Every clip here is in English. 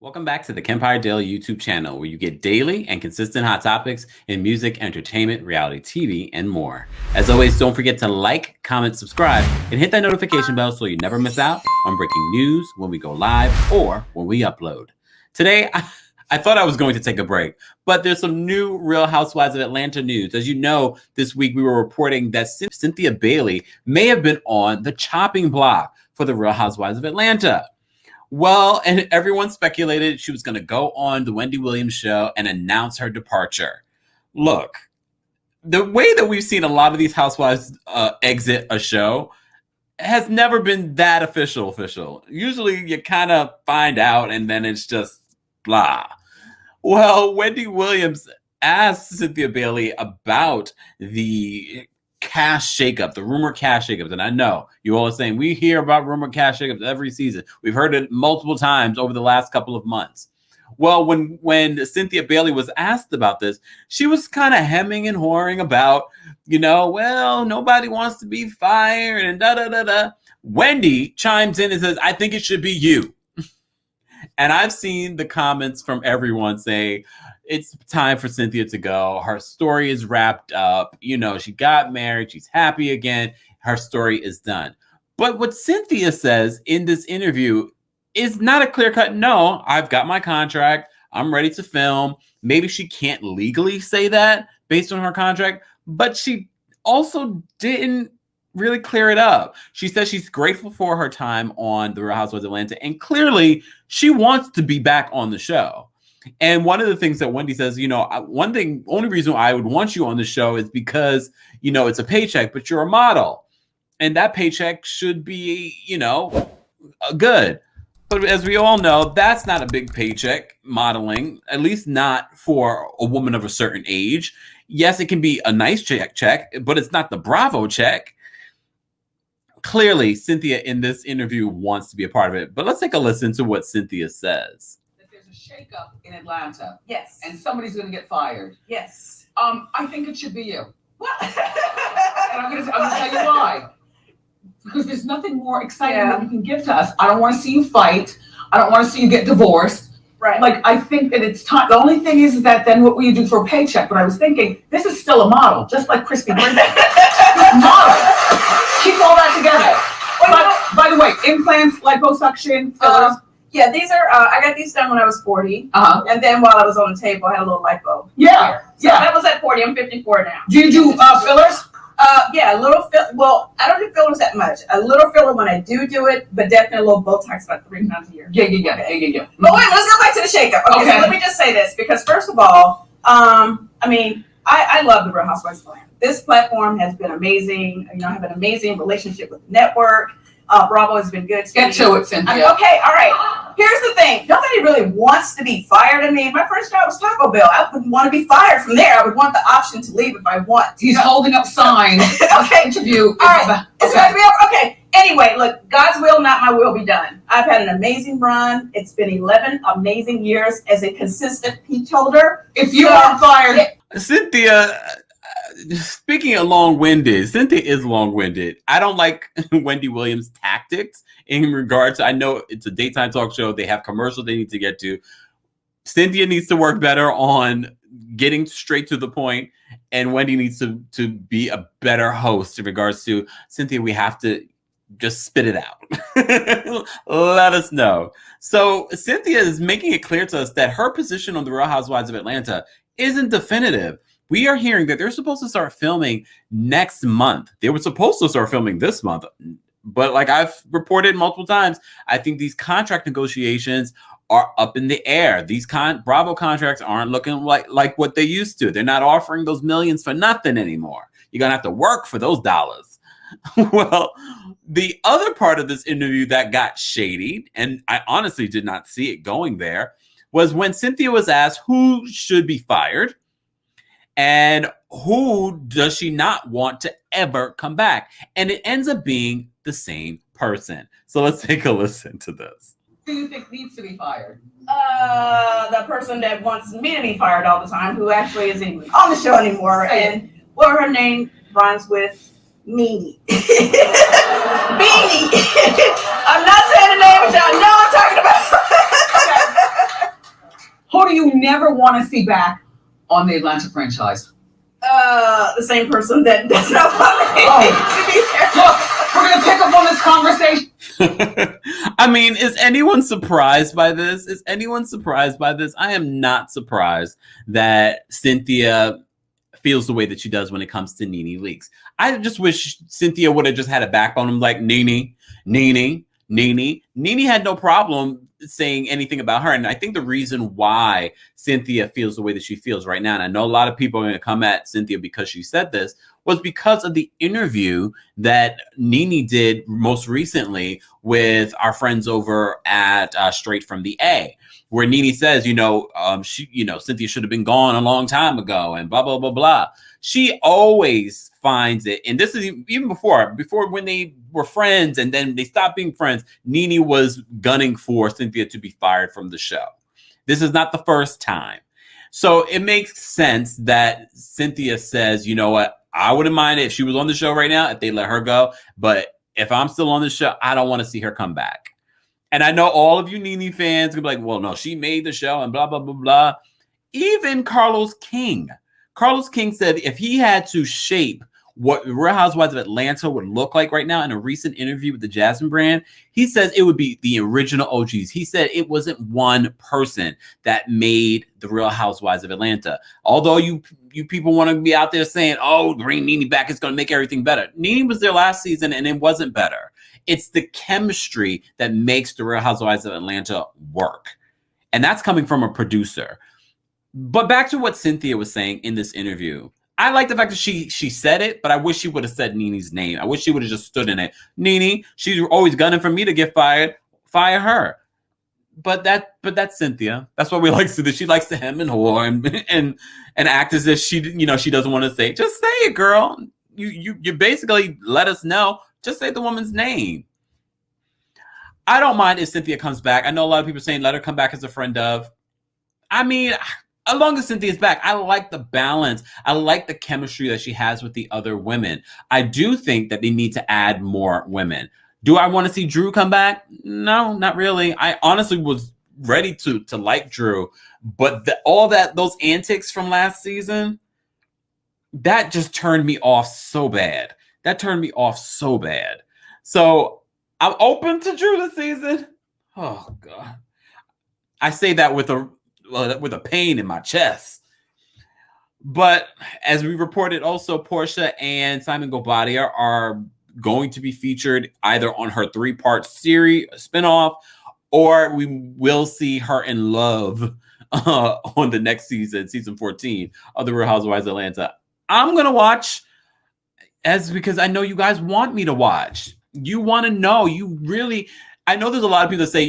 Welcome back to the Kempire Daily YouTube channel, where you get daily and consistent hot topics in music, entertainment, reality TV, and more. As always, don't forget to like, comment, subscribe, and hit that notification bell so you never miss out on breaking news when we go live or when we upload. Today, I thought I was going to take a break, but there's some new Real Housewives of Atlanta news. As you know, this week we were reporting that Cynthia Bailey may have been on the chopping block for the Real Housewives of Atlanta. Well, and everyone speculated she was going to go on the Wendy Williams show and announce her departure. Look, the way that we've seen a lot of these housewives exit a show has never been that official. Usually you kind of find out and then it's just blah. Well, Wendy Williams asked Cynthia Bailey about the cash shakeup, the rumored cash shakeups. And I know you all are saying we hear about rumored cash shakeups every season. We've heard it multiple times over the last couple of months. Well, when Cynthia Bailey was asked about this, she was kind of hemming and hawing about, well, nobody wants to be fired and da-da-da-da. Wendy chimes in and says, I think it should be you. And I've seen the comments from everyone saying, it's time for Cynthia to go. Her story is wrapped up. She got married. She's happy again. Her story is done. But what Cynthia says in this interview is not a clear-cut, no, I've got my contract. I'm ready to film. Maybe she can't legally say that based on her contract, but she also didn't really clear it up. She says she's grateful for her time on The Real Housewives of Atlanta, and clearly she wants to be back on the show. And one of the things that Wendy says, only reason I would want you on the show is because, it's a paycheck, but you're a model. And that paycheck should be, good. But as we all know, that's not a big paycheck, modeling, at least not for a woman of a certain age. Yes, it can be a nice check, but it's not the Bravo check. Clearly, Cynthia in this interview wants to be a part of it. But let's take a listen to what Cynthia says. Shakeup in Atlanta. Yes. And somebody's going to get fired. Yes. I think it should be you. What? And I'm going to tell you why. Because there's nothing more exciting that you can give to us. I don't want to see you fight. I don't want to see you get divorced. Right. I think that it's time. The only thing is that then what will you do for a paycheck? But I was thinking, this is still a model, just like Crispy Brinkley. Model. Keep all that together. By the way, implants, liposuction, fillers. Yeah, these are, I got these done when I was 40. And then while I was on the table, I had a little lipo. Yeah. So that was at 40. I'm 54 now. Do you do fillers? Yeah, a little well, I don't do fillers that much. A little filler when I do it, but definitely a little Botox about 3 times a year. Yeah. But wait, let's go back to the shakeup. Okay. So let me just say this, because first of all, I love the Real Housewives of Atlanta. This platform has been amazing. I have an amazing relationship with the network. Bravo has been good to me. Get to it, Cynthia. Okay, all right. Here's the thing. Nobody really wants to be fired. My first job was Taco Bell. I wouldn't want to be fired from there. I would want the option to leave if I want. He's holding up signs. Okay. Interview. All right. It's going to be over. Okay. Anyway, look, God's will, not my will, be done. I've had an amazing run. It's been 11 amazing years as a consistent peach holder. If you are fired. Cynthia, speaking of long-winded, Cynthia is long-winded. I don't like Wendy Williams' tactics in regards to, I know it's a daytime talk show. They have commercials they need to get to. Cynthia needs to work better on getting straight to the point, and Wendy needs to be a better host in regards to, Cynthia, we have to just spit it out. Let us know. So Cynthia is making it clear to us that her position on the Real Housewives of Atlanta isn't definitive. We are hearing that they're supposed to start filming next month. They were supposed to start filming this month. But like I've reported multiple times, I think these contract negotiations are up in the air. These Bravo contracts aren't looking like what they used to. They're not offering those millions for nothing anymore. You're going to have to work for those dollars. Well, the other part of this interview that got shady, and I honestly did not see it going there, was when Cynthia was asked who should be fired and who does she not want to ever come back. And it ends up being the same person. So let's take a listen to this. Who do you think needs to be fired? The person that wants me to be fired all the time, who actually isn't even on the show anymore. And her name rhymes with Nene. Beanie. I'm not saying the name, but y'all know I'm talking about. Who do you never want to see back on the Atlanta franchise? The same person that does not want Look, we're gonna pick up on this conversation. I mean, is anyone surprised by this? Is anyone surprised by this? I am not surprised that Cynthia feels the way that she does when it comes to Nene Leakes. I just wish Cynthia would have just had a backbone and like Nene. Nene had no problem saying anything about her. And I think the reason why Cynthia feels the way that she feels right now, and I know a lot of people are going to come at Cynthia because she said this, was because of the interview that Nene did most recently with our friends over at Straight from the A, where Nene says, Cynthia should have been gone a long time ago and blah, blah, blah, blah. She always finds it. And this is even before when they were friends and then they stopped being friends, Nene was gunning for Cynthia to be fired from the show. This is not the first time. So it makes sense that Cynthia says, you know what? I wouldn't mind it if she was on the show right now, if they let her go. But if I'm still on the show, I don't want to see her come back. And I know all of you Nene fans can be like, well, no, she made the show and blah, blah, blah, blah. Even Carlos King said if he had to shape what Real Housewives of Atlanta would look like right now in a recent interview with the Jasmine brand, he says it would be the original OGs. He said it wasn't one person that made the Real Housewives of Atlanta. Although you people want to be out there saying, oh, bring Nene back, it's going to make everything better. Nene was there last season and it wasn't better. It's the chemistry that makes the Real Housewives of Atlanta work. And that's coming from a producer. But back to what Cynthia was saying in this interview. I like the fact that she said it, but I wish she would have said Nene's name. I wish she would have just stood in it. Nene, she's always gunning for me to get fired. Fire her. But that's Cynthia. That's what we like to do. She likes to hem and haw and act as if she doesn't want to say it. Just say it, girl. You basically let us know. Just say the woman's name. I don't mind if Cynthia comes back. I know a lot of people saying let her come back as a friend of. I mean, as long as Cynthia's back, I like the balance. I like the chemistry that she has with the other women. I do think that they need to add more women. Do I want to see Drew come back? No, not really. I honestly was ready to like Drew, but those antics from last season, that just turned me off so bad. So I'm open to Drew this season. Oh God, I say that with a pain in my chest. But as we reported, also Portia and Simon Gobadia are going to be featured either on her 3-part series spinoff, or we will see her in love on the next season 14 of the Real Housewives of Atlanta. I'm gonna watch because I know you guys want me to watch. You want to know. I know there's a lot of people that say,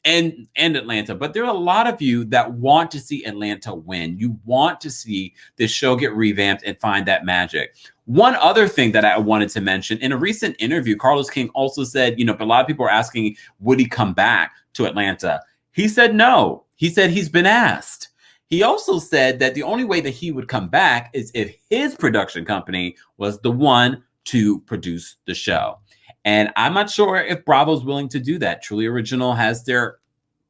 and Atlanta, but there are a lot of you that want to see Atlanta win. You want to see this show get revamped and find that magic. One other thing that I wanted to mention, in a recent interview, Carlos King also said, a lot of people are asking, would he come back to Atlanta? He said no. He said he's been asked. He also said that the only way that he would come back is if his production company was the one to produce the show. And I'm not sure if Bravo's willing to do that. Truly Original has their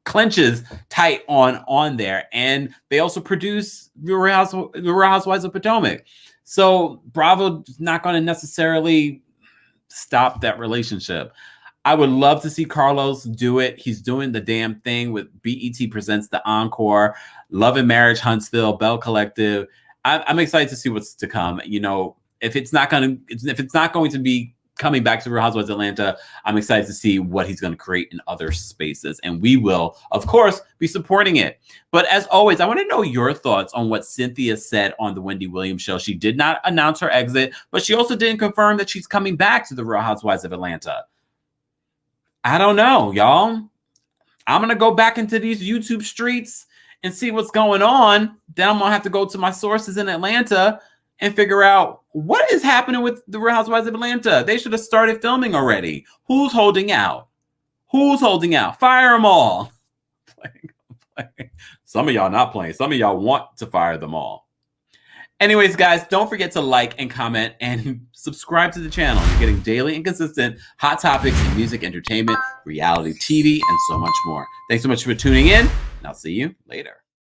clenches tight on there. And they also produce the Real Housewives of Potomac. So Bravo's not going to necessarily stop that relationship. I would love to see Carlos do it. He's doing the damn thing with BET Presents the Encore, Love and Marriage Huntsville, Bell Collective. I'm excited to see what's to come. If it's not going to be coming back to Real Housewives of Atlanta, I'm excited to see what he's going to create in other spaces. And we will, of course, be supporting it. But as always, I want to know your thoughts on what Cynthia said on the Wendy Williams show. She did not announce her exit, but she also didn't confirm that she's coming back to the Real Housewives of Atlanta. I don't know, y'all. I'm going to go back into these YouTube streets and see what's going on. Then I'm going to have to go to my sources in Atlanta and figure out what is happening with the Real Housewives of Atlanta. They should have started filming already. Who's holding out? Fire them all. Some of y'all not playing. Some of y'all want to fire them all. Anyways, guys, don't forget to like and comment and subscribe to the channel. You're getting daily and consistent hot topics in music, entertainment, reality TV, and so much more. Thanks so much for tuning in, and I'll see you later.